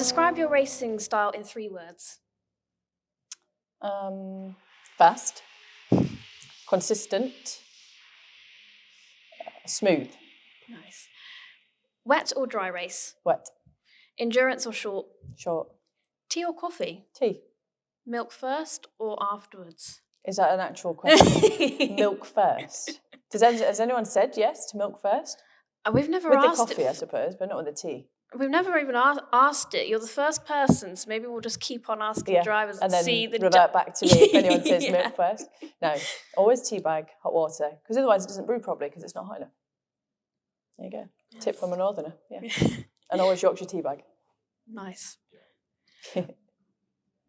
Describe your racing style in 3 words. Fast, consistent, smooth. Nice. Wet or dry race? Wet. Endurance or short? Short. Tea or coffee? Tea. Milk first or afterwards? Is that an actual question? Milk first. Has anyone said yes to milk first? We've never with asked the coffee, it. I suppose, but not with the tea. We've never even asked it. You're the first person, so maybe we'll just keep on asking drivers and then see the revert back to me if anyone says Yeah. milk first. No, always tea bag, hot water, because otherwise it doesn't brew properly because it's not hot enough. There you go. Yes. Tip from a northerner. Yeah. And always Yorkshire tea bag. Nice.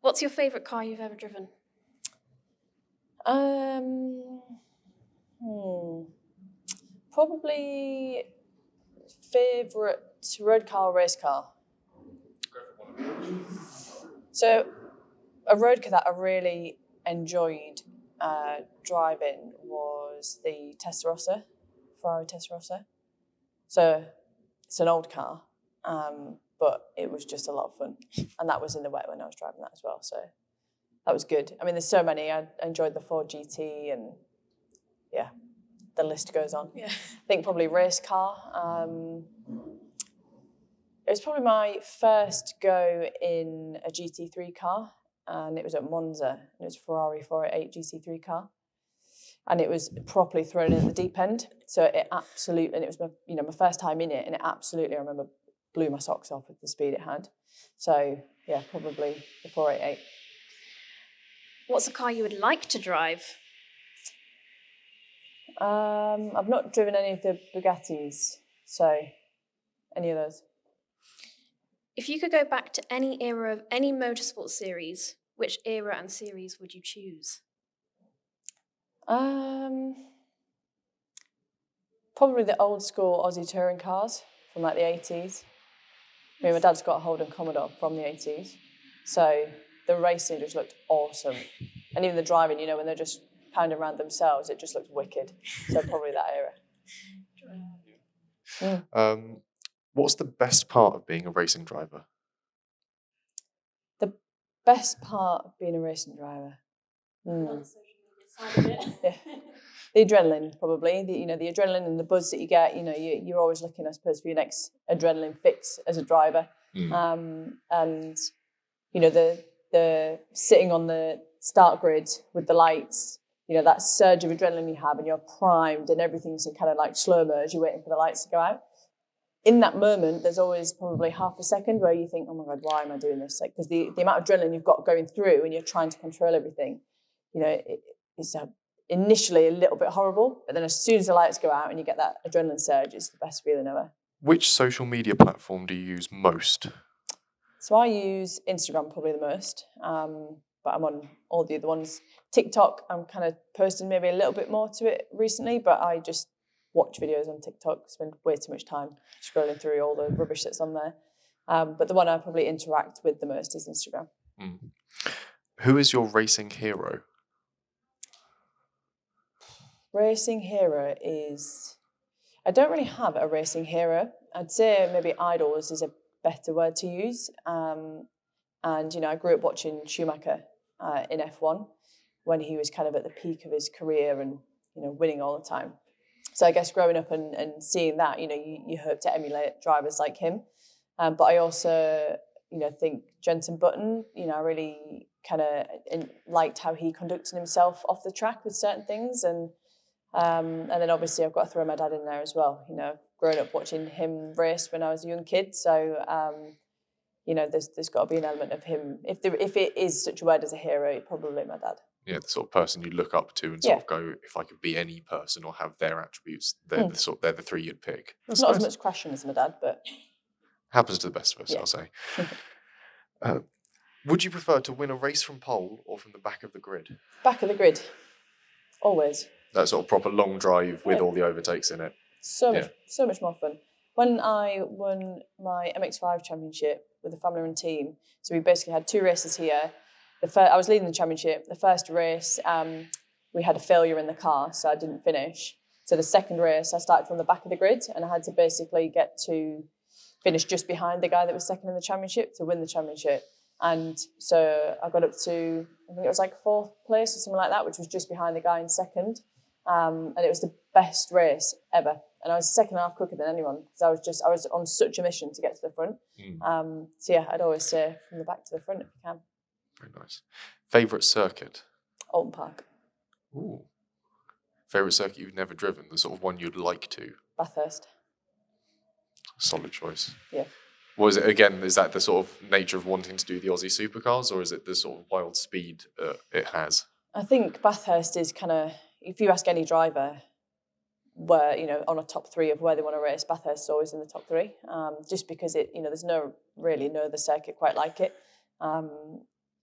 What's your favourite car you've ever driven? Probably favourite road car or race car. So a road car that I really enjoyed driving was the Testarossa, Ferrari Testarossa. So it's an old car, but it was just a lot of fun. And that was in the wet when I was driving that as well. So that was good. I mean, there's so many. I enjoyed the Ford GT and yeah, the list goes on. Yeah. I think probably race car. It was probably my first go in a GT3 car, and it was at Monza. And it was a Ferrari 488 GT3 car, and it was properly thrown in at the deep end. So it absolutely, and it was my first time in it, and it absolutely, I remember, blew my socks off with the speed it had. So yeah, probably the 488. What's a car you would like to drive? I've not driven any of the Bugattis, so any of those. If you could go back to any era of any motorsport series, which era and series would you choose? Probably the old school Aussie touring cars from like the 80s. I mean, my dad's got a Holden Commodore from the 80s, so the racing just looked awesome. And even the driving, when they're just pounding around themselves, it just looked wicked. So probably that era. What's the best part of being a racing driver? The best part of being a racing driver? Yeah. The adrenaline, probably. The adrenaline and the buzz that you get. You're always looking, I suppose, for your next adrenaline fix as a driver. And the sitting on the start grid with the lights. That surge of adrenaline you have, and you're primed, and everything's in kind of like slow-mo as you're waiting for the lights to go out. In that moment, there's always probably half a second where you think, oh my God, why am I doing this? Because the amount of adrenaline you've got going through and you're trying to control everything, it's initially a little bit horrible, but then as soon as the lights go out and you get that adrenaline surge, it's the best feeling ever. Which social media platform do you use most? So I use Instagram probably the most, but I'm on all the other ones. TikTok, I'm kind of posting maybe a little bit more to it recently, but I just watch videos on TikTok, spend way too much time scrolling through all the rubbish that's on there. But the one I probably interact with the most is Instagram. Who is your racing hero? Racing hero is... I don't really have a racing hero. I'd say maybe idols is a better word to use. And, I grew up watching Schumacher in F1 when he was kind of at the peak of his career and, winning all the time. So I guess growing up and seeing that, you hope to emulate drivers like him. But I also, think Jenson Button, I really kind of liked how he conducted himself off the track with certain things. And then obviously I've got to throw my dad in there as well. Growing up watching him race when I was a young kid. So, there's got to be an element of him. If it is such a word as a hero, probably my dad. Yeah, the sort of person you look up to and sort of go, if I could be any person or have their attributes, they're the three you'd pick. It's not as much crashing as my dad, but happens to the best of us, I'll say. Would you prefer to win a race from pole or from the back of the grid? Back of the grid, always. That sort of proper long drive with all the overtakes in it. So much more fun. When I won my MX5 championship with the family run team, so we basically had 2 races here. I was leading the championship. The first race, we had a failure in the car, so I didn't finish. So the second race, I started from the back of the grid, and I had to basically get to finish just behind the guy that was second in the championship to win the championship. And so I got up to, I think it was like 4th place or something like that, which was just behind the guy in second. And it was the best race ever. And I was second half quicker than anyone because I was on such a mission to get to the front. So yeah, I'd always say from the back to the front if you can. Very nice. Favourite circuit? Alton Park. Ooh. Favourite circuit you've never driven? The sort of one you'd like to? Bathurst. Solid choice. Yeah. Was it, again, is that the sort of nature of wanting to do the Aussie supercars, or is it the sort of wild speed it has? I think Bathurst is kind of, if you ask any driver where, on a top 3 of where they want to race, Bathurst is always in the top 3, just because it, there's no other circuit quite like it.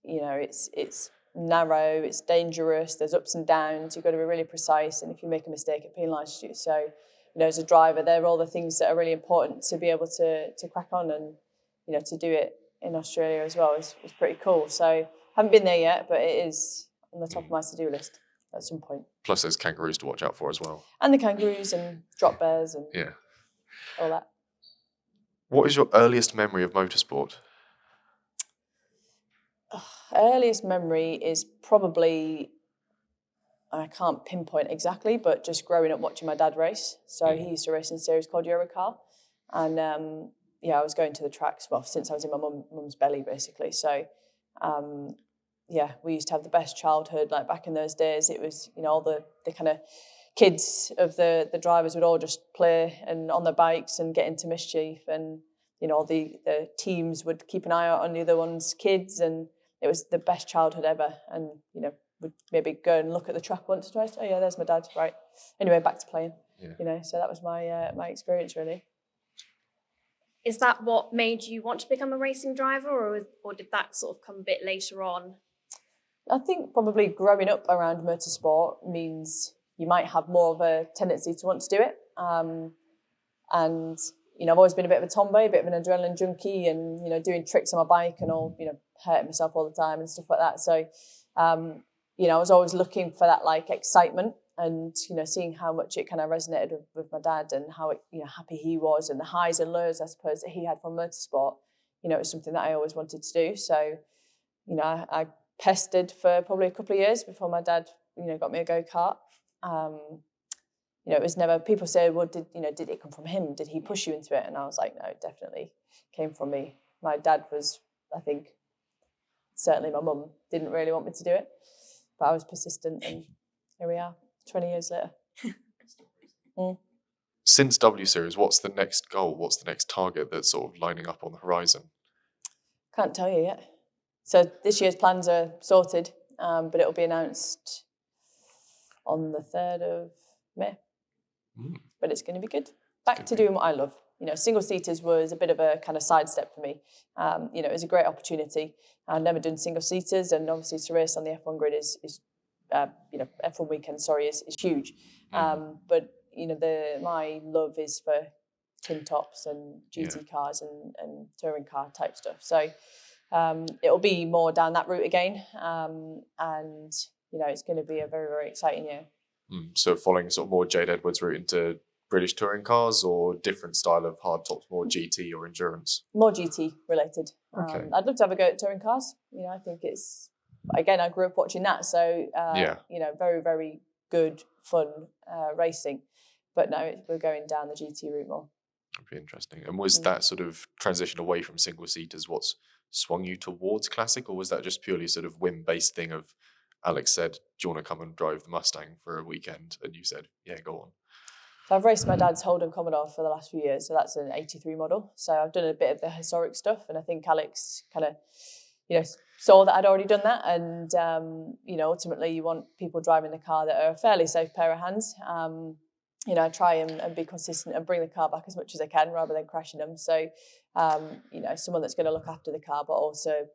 It's narrow, it's dangerous, there's ups and downs, you've got to be really precise, and if you make a mistake, it penalises you. So, as a driver, they're all the things that are really important to be able to crack on, and, to do it in Australia as well is pretty cool. So, haven't been there yet, but it is on the top of my to-do list at some point. Plus there's kangaroos to watch out for as well. And the kangaroos and drop bears and all that. What is your earliest memory of motorsport? Earliest memory is probably, I can't pinpoint exactly, but just growing up watching my dad race. So he used to race in a series called Eurocar. And I was going to the tracks, since I was in my mum's belly, basically. So, we used to have the best childhood. Like back in those days, it was, all the kind of kids of the drivers would all just play and on their bikes and get into mischief. And, the teams would keep an eye out on the other one's kids, and it was the best childhood ever. And, would maybe go and look at the track once or twice. Oh yeah, there's my dad. Right. Anyway, back to playing. Yeah. So that was my experience, really. Is that what made you want to become a racing driver, or did that sort of come a bit later on? I think probably growing up around motorsport means you might have more of a tendency to want to do it. And, I've always been a bit of a tomboy, a bit of an adrenaline junkie, and, doing tricks on my bike and all, hurting myself all the time and stuff like that. So, I was always looking for that like excitement and, seeing how much it kind of resonated with my dad and how, happy he was and the highs and lows, I suppose, that he had from motorsport. It was something that I always wanted to do. So, I pestered for probably a couple of years before my dad, got me a go-kart. It was never, people say, well, did it come from him? Did he push you into it? And I was like, no, it definitely came from me. My dad was, I think, certainly my mum didn't really want me to do it, but I was persistent, and here we are, 20 years later. Since W Series, what's the next goal? What's the next target that's sort of lining up on the horizon? Can't tell you yet. So this year's plans are sorted, but it'll be announced on the 3rd of May. But it's going to be good. Back to doing what I love. Single seaters was a bit of a kind of sidestep for me. It was a great opportunity. I'd never done single seaters, and obviously to race on the F1 grid is F1 weekend, is huge. But my love is for tin tops and GT cars and touring car type stuff. So it'll be more down that route again, and it's going to be a very, very exciting year. So following sort of more Jade Edwards route into British touring cars, or different style of hard tops, more GT or endurance? More GT related. Okay. I'd love to have a go at touring cars. I think it's, again, I grew up watching that, so very, very good, fun racing. But no, we're going down the GT route more. That'd be interesting. And was that sort of transition away from single seaters what's swung you towards classic, or was that just purely sort of whim-based thing of Alex said, do you want to come and drive the Mustang for a weekend? And you said, yeah, go on. So I've raced my dad's Holden Commodore for the last few years, so that's an 83 model. So I've done a bit of the historic stuff, and I think Alex kind of, saw that I'd already done that, and ultimately you want people driving the car that are a fairly safe pair of hands. I try and be consistent and bring the car back as much as I can rather than crashing them. So, someone that's going to look after the car, but also,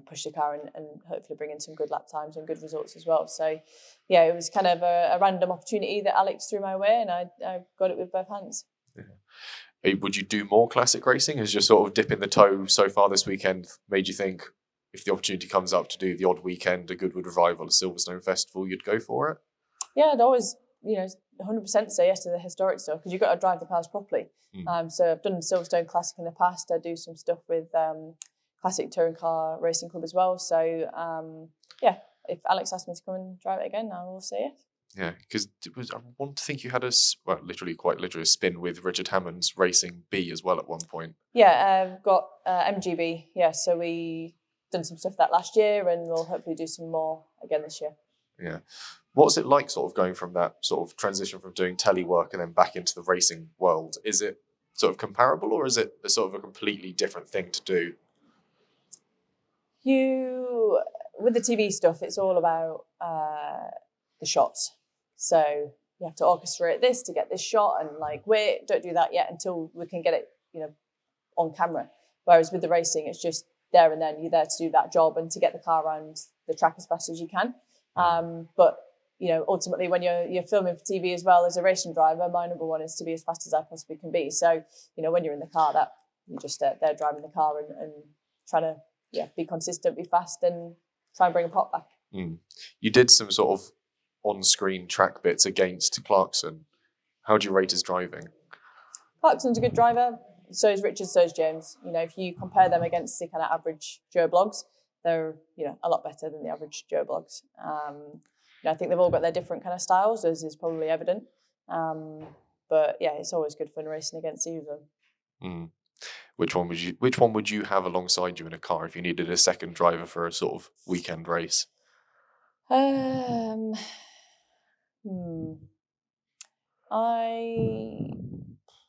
push the car and hopefully bring in some good lap times and good results as well. So, yeah, it was kind of a random opportunity that Alex threw my way, and I got it with both hands. Yeah. Would you do more classic racing? Has your sort of dipping the toe so far this weekend made you think, if the opportunity comes up to do the odd weekend, a Goodwood Revival, a Silverstone Festival, you'd go for it? Yeah, I'd always 100% say yes to the historic stuff because you've got to drive the cars properly. So I've done Silverstone Classic in the past. I do some stuff with Classic Touring Car Racing Club as well. So if Alex asks me to come and drive it again, I will say yes. Yeah, because I want to think you had quite literally a spin with Richard Hammond's Racing B as well at one point. Yeah, I've got MGB. Yeah, so we done some stuff that last year, and we'll hopefully do some more again this year. Yeah. What was it like sort of going from that sort of transition from doing telly work and then back into the racing world? Is it sort of comparable or is it a sort of a completely different thing to do? With the TV stuff, it's all about the shots. So you have to orchestrate this to get this shot and wait, don't do that yet until we can get it, on camera. Whereas with the racing, it's just there and then. You're there to do that job and to get the car around the track as fast as you can. But ultimately, when you're filming for TV as well as a racing driver, my number one is to be as fast as I possibly can be. So when you're in the car, that you're just there driving the car and trying to be consistent, be fast, and try and bring a pot back. You did some sort of on-screen track bits against Clarkson. How do you rate his driving? Clarkson's a good driver. So is Richard, so is James. If you compare them against the kind of average Joe Blogs, they're a lot better than the average Joe Blogs. I think they've all got their different kind of styles, as is probably evident. But yeah, it's always good fun racing against either of them. Which one would you have alongside you in a car if you needed a second driver for a sort of weekend race?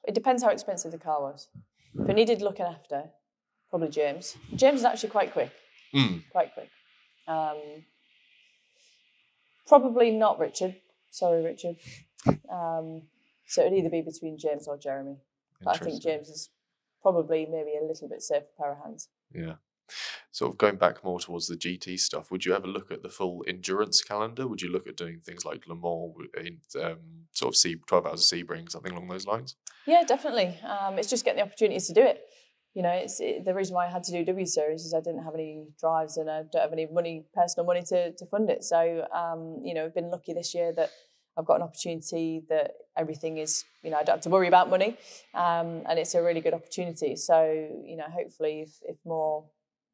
It depends how expensive the car was. If I needed looking after, probably James. James is actually quite quick. Quite quick. Probably not Richard. Sorry, Richard. So it'd either be between James or Jeremy. But I think James is probably maybe a little bit safer pair of hands. Yeah. Sort of going back more towards the GT stuff, would you ever look at the full endurance calendar? Would you look at doing things like Le Mans, sort of 12 hours of Sebring, something along those lines? Yeah, definitely. It's just getting the opportunities to do it. The reason why I had to do W Series is I didn't have any drives and I don't have any personal money to fund it. So, I've been lucky this year that I've got an opportunity that everything is, I don't have to worry about money, and it's a really good opportunity. So, hopefully if more,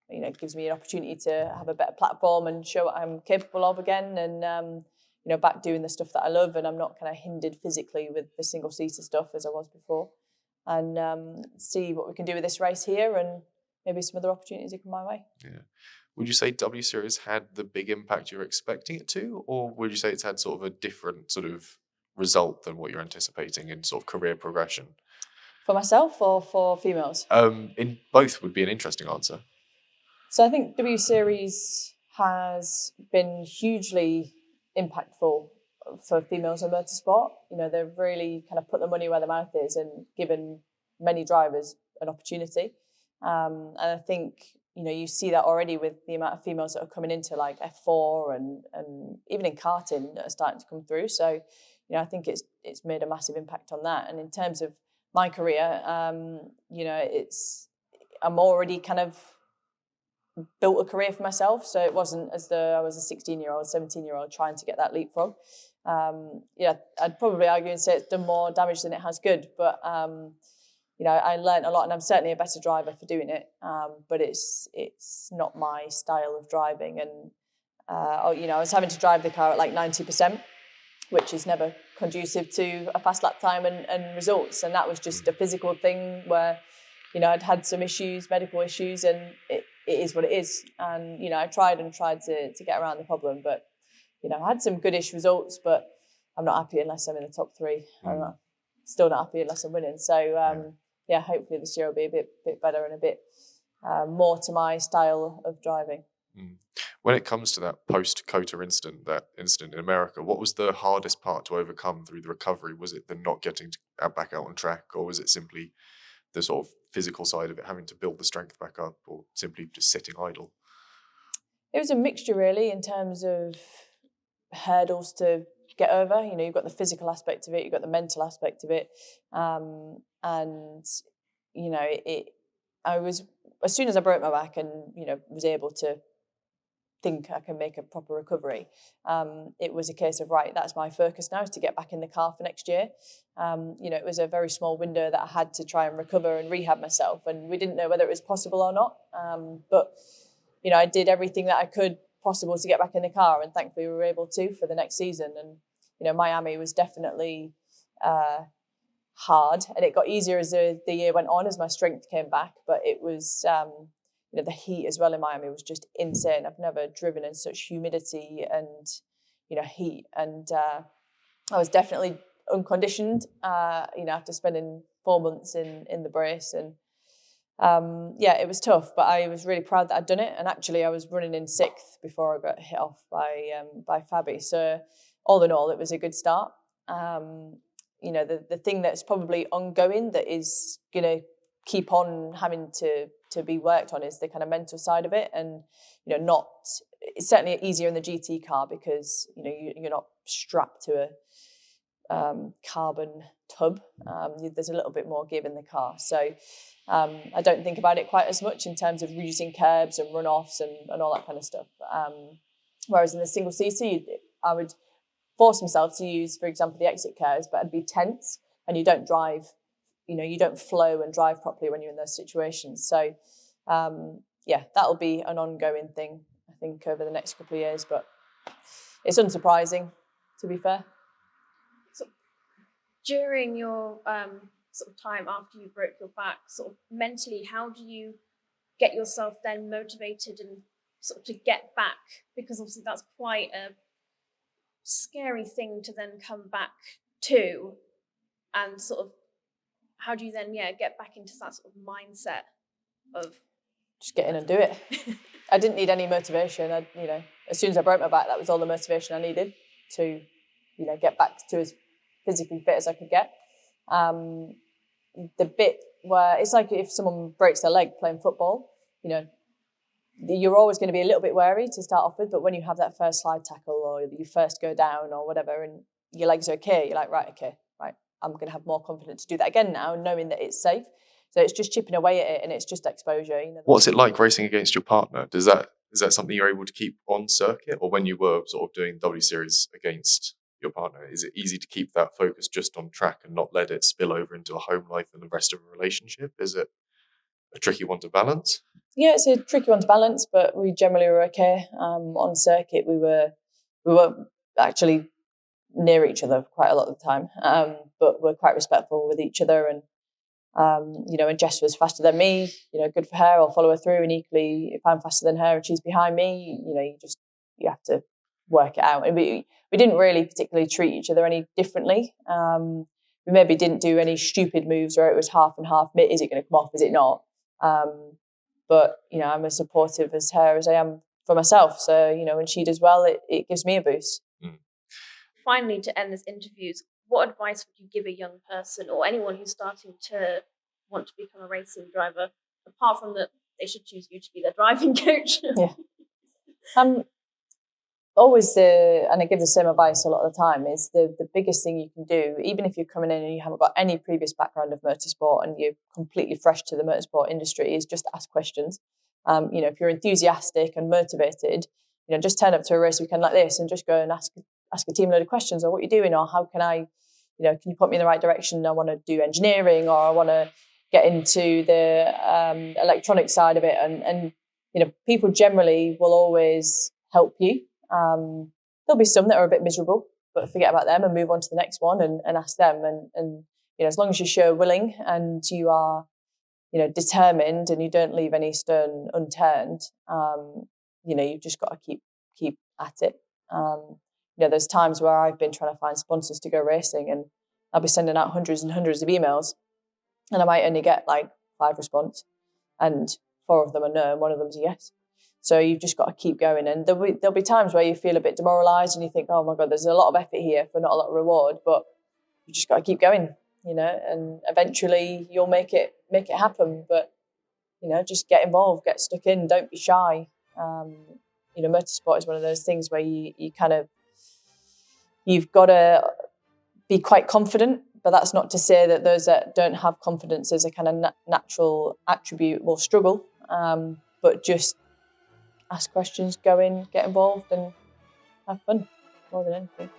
it gives me an opportunity to have a better platform and show what I'm capable of again and, back doing the stuff that I love and I'm not kind of hindered physically with the single-seater stuff as I was before. And see what we can do with this race here and maybe some other opportunities that come my way. Yeah. Would you say W Series had the big impact you're expecting it to, or would you say it's had sort of a different sort of result than what you're anticipating in sort of career progression? For myself or for females? In both would be an interesting answer. So I think W Series has been hugely impactful for females in motorsport. They've really kind of put the money where their mouth is and given many drivers an opportunity. And I think, you see that already with the amount of females that are coming into like F4 and even in karting that are starting to come through. So, I think it's made a massive impact on that. And in terms of my career, I'm already kind of built a career for myself. So it wasn't as though I was a 16-year-old, 17-year-old trying to get that leapfrog. I'd probably argue and say it's done more damage than it has good. But, I learned a lot and I'm certainly a better driver for doing it. But it's not my style of driving. And, I was having to drive the car at like 90%, which is never conducive to a fast lap time and results. And that was just a physical thing where, I'd had some issues, medical issues, and it is what it is. And, I tried to get around the problem, but, I had some goodish results, but I'm not happy unless I'm in the top three. I'm still not happy unless I'm winning. So, hopefully this year will be a bit better and a bit more to my style of driving. When it comes to that post-COTA incident, that incident in America, what was the hardest part to overcome through the recovery? Was it the not getting back out on track, or was it simply the sort of physical side of it, having to build the strength back up, or simply just sitting idle? It was a mixture really in terms of hurdles to get over. You've got the physical aspect of it, you've got the mental aspect of it. I was, as soon as I broke my back and, was able to think I can make a proper recovery. It was a case of, right, that's my focus now, is to get back in the car for next year. It was a very small window that I had to try and recover and rehab myself, and we didn't know whether it was possible or not. But I did everything that I could possible to get back in the car, and thankfully we were able to for the next season. And Miami was definitely hard, and it got easier as the year went on as my strength came back. But it was the heat as well in Miami was just insane. I've never driven in such humidity and heat, and I was definitely unconditioned after spending 4 months in the brace. And it was tough, but I was really proud that I'd done it. And actually I was running in 6th before I got hit off by Fabi. So all in all, it was a good start. The thing that's probably ongoing that is going to keep on having to be worked on is the kind of mental side of it. And it's certainly easier in the GT car because you're not strapped to a carbon tub. There's a little bit more give in the car, so I don't think about it quite as much in terms of reducing curbs and runoffs and all that kind of stuff. Whereas in the single seater, I would force myself to use, for example, the exit curves, but I'd be tense, and you don't drive. You don't flow and drive properly when you're in those situations. So, that'll be an ongoing thing, I think, over the next couple of years. But it's unsurprising, to be fair. So, during your sort of time after you broke your back, sort of mentally, how do you get yourself then motivated and sort of to get back? Because obviously that's quite a scary thing to then come back to, and sort of how do you then get back into that sort of mindset of just get in and do it? I didn't need any motivation. As soon as I broke my back, that was all the motivation I needed to get back to as physically fit as I could get. The bit where it's like if someone breaks their leg playing football, you're always going to be a little bit wary to start off with, but when you have that first slide tackle or you first go down or whatever and your leg's okay, you're like, right, I'm going to have more confidence to do that again now, knowing that it's safe. So it's just chipping away at it, and it's just exposure. What's it like racing against your partner? Is that something you're able to keep on circuit, or when you were sort of doing W Series against your partner, is it easy to keep that focus just on track and not let it spill over into a home life and the rest of a relationship? Is it a tricky one to balance? Yeah, it's a tricky one to balance, but we generally were okay. On circuit, we were actually near each other quite a lot of the time, but we're quite respectful with each other. And and Jess was faster than me, good for her, I'll follow her through. And equally, if I'm faster than her and she's behind me, you have to work it out. And we didn't really particularly treat each other any differently. We maybe didn't do any stupid moves where it was half and half. Is it going to come off? Is it not? But I'm as supportive as her as I am for myself. So when she does well, it gives me a boost. Finally, to end this interview, what advice would you give a young person or anyone who's starting to want to become a racing driver, apart from that they should choose you to be their driving coach? Always and I give the same advice a lot of the time, is the biggest thing you can do, even if you're coming in and you haven't got any previous background of motorsport and you're completely fresh to the motorsport industry, is just ask questions. If you're enthusiastic and motivated, just turn up to a race weekend like this and just go and ask a team load of questions, or what you're doing, or how can I, can you put me in the right direction? I want to do engineering, or I want to get into the electronic side of it. And people generally will always help you. There'll be some that are a bit miserable, but forget about them and move on to the next one and ask them. And as long as you show willing and you are, determined and you don't leave any stone unturned, you've just got to keep at it. There's times where I've been trying to find sponsors to go racing, and I'll be sending out hundreds and hundreds of emails, and I might only get like 5 response, and 4 of them are no, and 1 of them's a yes. So you've just got to keep going. And there'll be times where you feel a bit demoralised and you think, oh my God, there's a lot of effort here for not a lot of reward, but you just got to keep going, and eventually you'll make it happen. But, just get involved, get stuck in, don't be shy. Motorsport is one of those things where you've got to be quite confident, but that's not to say that those that don't have confidence as a kind of natural attribute will struggle. But just ask questions, go in, get involved, and have fun more than anything.